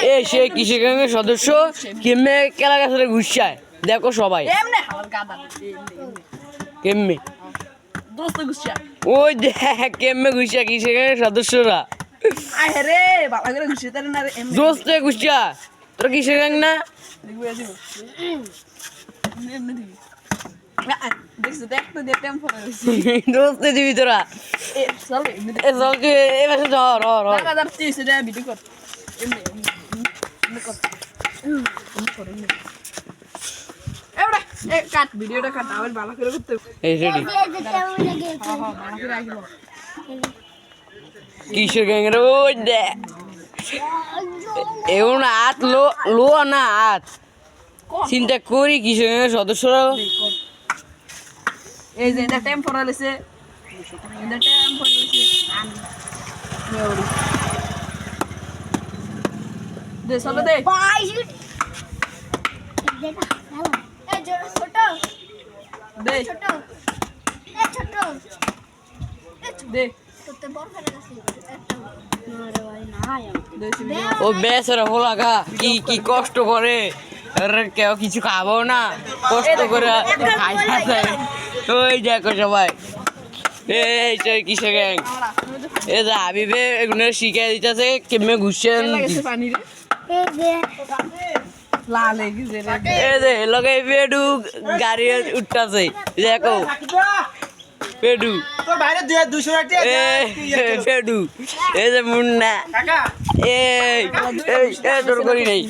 এ সে কিসের গ্যাংয়ের সদস্য কেমনে কেলা গাছে ঘুষায় দেখো সবাই কেমনে ওই দেখ কেমনে ঘুষা কিসের গ্যাংয়ের সদস্যরা দোস্তে ঘুষা তোরা কিসের গ্যাং না দোস্তে দিবি তোরা চল তুই এবার ধর কাট ভিডিওটা কাট আবার ভালো করে করতে এই রেডি কিসের গ্যাংয়ের ওই দেখ এমন হাত লো না হাত চিন্তা করি কিসের গ্যাংয়ের সদস্যরা এই যে এটা টেম্পোরাল আছে এটা টেম্পোরাল আছে দে চলো দে দে দে ও বেচারা হোলাগা কি কি কষ্ট করে কেউ কিছু খাবো না কষ্ট করে খাইছে ওই দেখো সবাই এই সেই কিসের গ্যাং এই যে হাবিবে এগুলো শিখাই দিতেছে কেমনে ঘুষছেন এই যে লগে পেডু গাড়ি উঠতেছে দেখো পেডু পেডু এই যে মুন্না এই তোর করি নেই